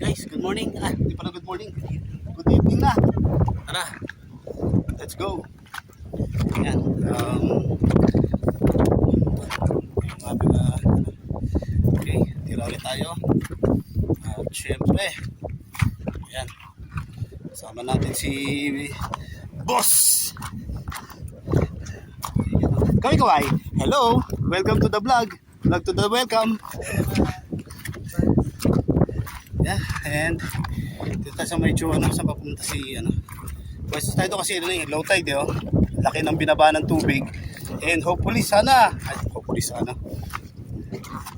Guys, good morning. Hindi pa na good morning. Good evening na. Tara, let's go. Ayan. Okay, tira ulit tayo. At syempre, ayan. Kasama natin si Boss. Kaway. Hello. Welcome to the vlog. Vlog to the welcome. Yeah, and dito tayo sa medyo saan papunta si pwesto tayo kasi low tide laki ng binaba ng tubig, and hopefully sana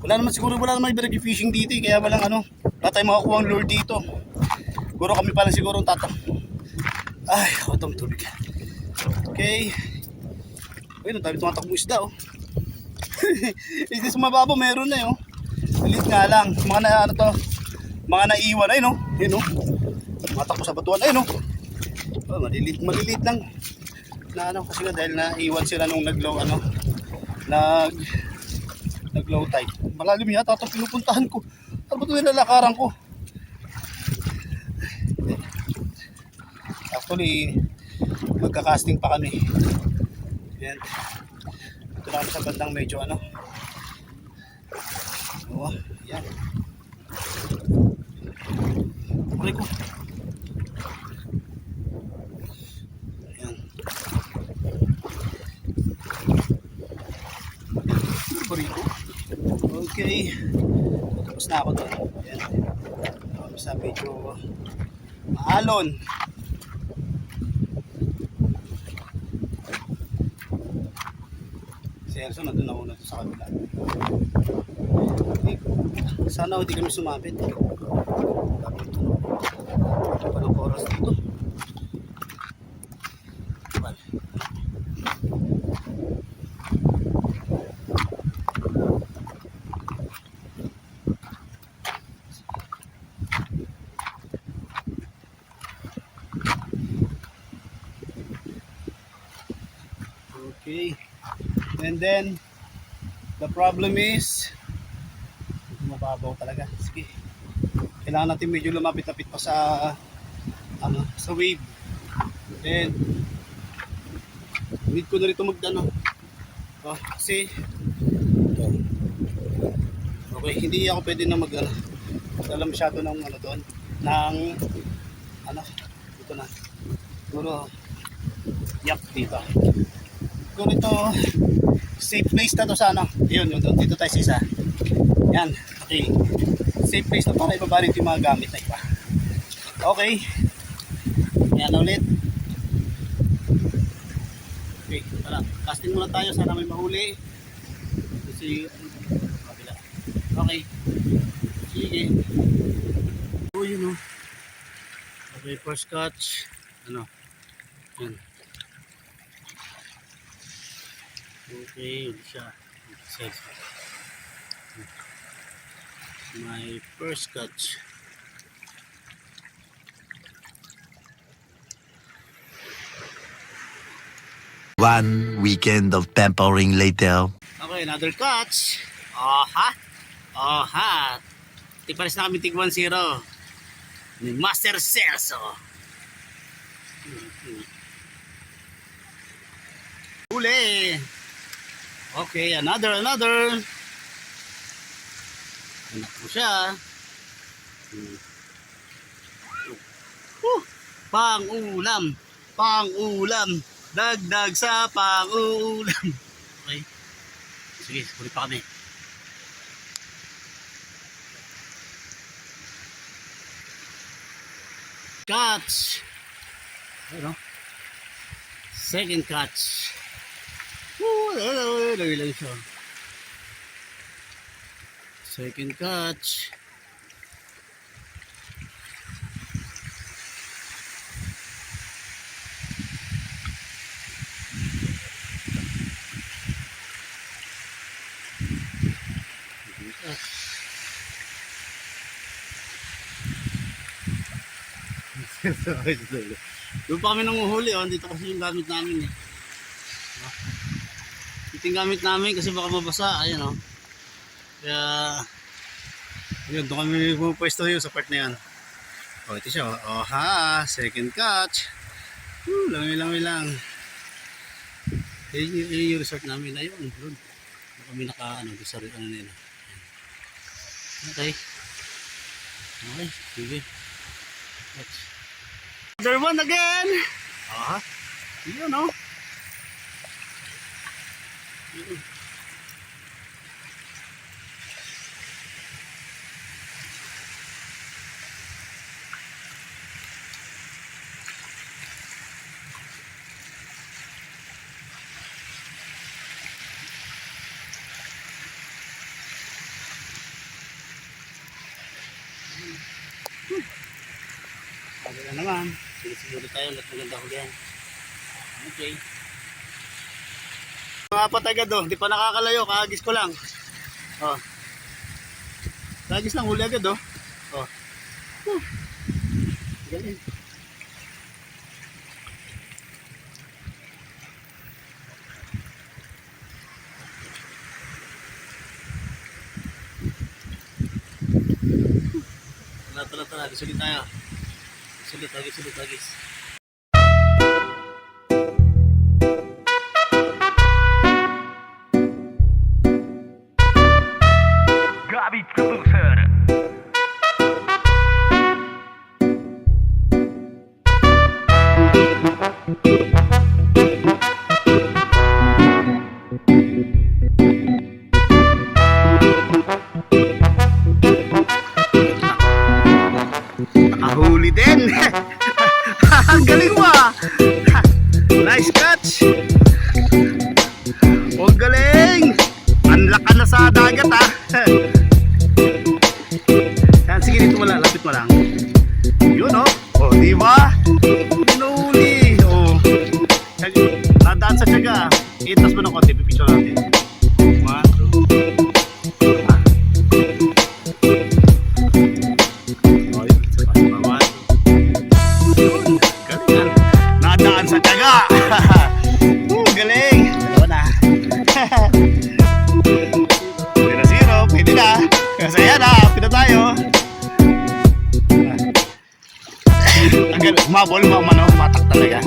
wala naman ibig fishing dito kaya walang wala tayong makakuha ang lure dito. Siguro kami pala siguro ang ay itong tubig. Okay, ayun, tayo tumatakbo isda ito sa mababa meron na malit nga lang mga mga naiwan ay matakbo sa batuan ay maliliit lang na kasi dahil naiwan sila nung nag-low tide. Malalim yata itong pinupuntahan ko. Ano ba ito nilalakaran ko? Actually magka-casting pa kami. Yan. Ito na kami sa bandang medyo yan. Aray ko. Ayan. Okay. Tapos na ako doon. Ayan. Tapos na medyo maalon. Si Elso na doon nauna sa kabila. Sana hindi kami sumabit. Parang oras dito. Okay. And then the problem is mababaw talaga. Sige. Kailangan natin medyo lumapit-lapit pa sa sa wave. Then need ko na rito kasi okay, hindi ako pwede na alam masyado ng doon ng dito na siguro dito siguro ito safe place na to sa yun dito tayo sa isa. Yan, okay, safe place na para ibaba rin yung mga gamit na iba. Okay, yan ulit. Okay, tara, casting muna tayo, sana may mahuli kasi okay, sige. Yun okay, first catch yan. Okay, yun siya. My first catch. One weekend of pampering later. Okay, another catch. Tipares na kami tig 1-0 ni Master Celso. Huli. Okay, another. Anak ko siya. Pang-ulam. Dagdag sa pang-ulam. Okay. Sige, huli pa kami. Catch. Second catch. Lagi lang siya. Second catch. Doon pa kami nanguhuli dito kasi yung gamit namin Ito yung gamit namin kasi baka mabasa. Ayan Kaya yun, doon kami pumapwesto yun sa part na yan. Oh, ito siya. Oh, ha. Second catch. Langoy lang. Yun yung resort namin. Ayun. Doon. Kami sa ano nila. Okay. Okay. Sige. Catch. Another one again. Ah. Yun, no? Yun. Sabi na naman, siguro tayo, lahat maganda ko yan. Okay. Mga patagad oh, di pa nakakalayo, kaagis ko lang. Oh. Kaagis lang, huli agad oh. Oh. Galing. Tara, sulit tayo. Sulit, agis. Gabit Producer. Nakahuli din. Ang galing mo ah. Nice catch. Oh, galing. Unlock ka na sa dagat ah. Yan, sige dito mo lang, lapit mo lang. Yun oh. Oh, di ba? Pinuli. Oh. Nadaan sa tiyaga. Itas mo ng konti, pipicture natin. 1, 2. Galing. Nadaan sa tiyaga. Galing. Dalawa na. 0-0. Pwede na. Kasi yan na. Pina tayo. Ang galing. Umabol. Matak talaga.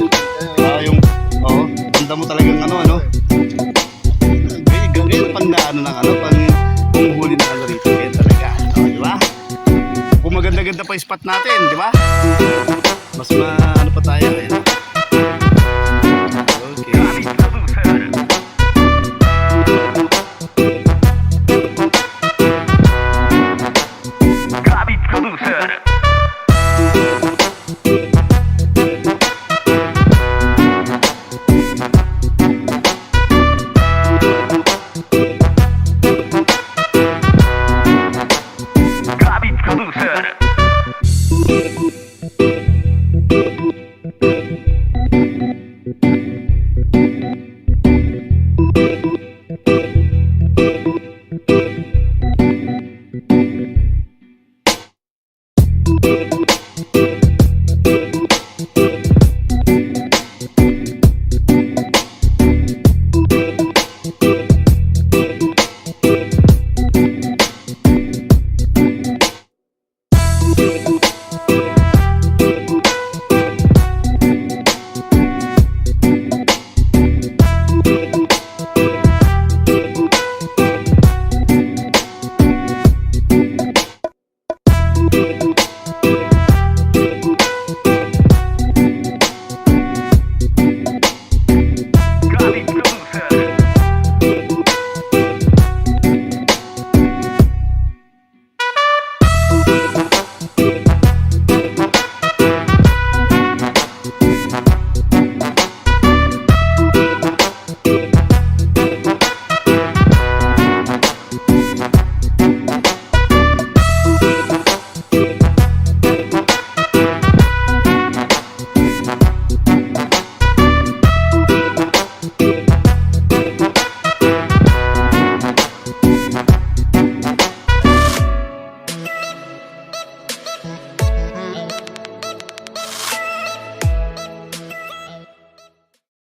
Yung banda mo talagang ano. Ganyan pang panghuli na rito. Ganyan talaga. Di ba? Kung maganda-ganda pa yung spot natin. Di ba? Mas pa tayo. Ayan.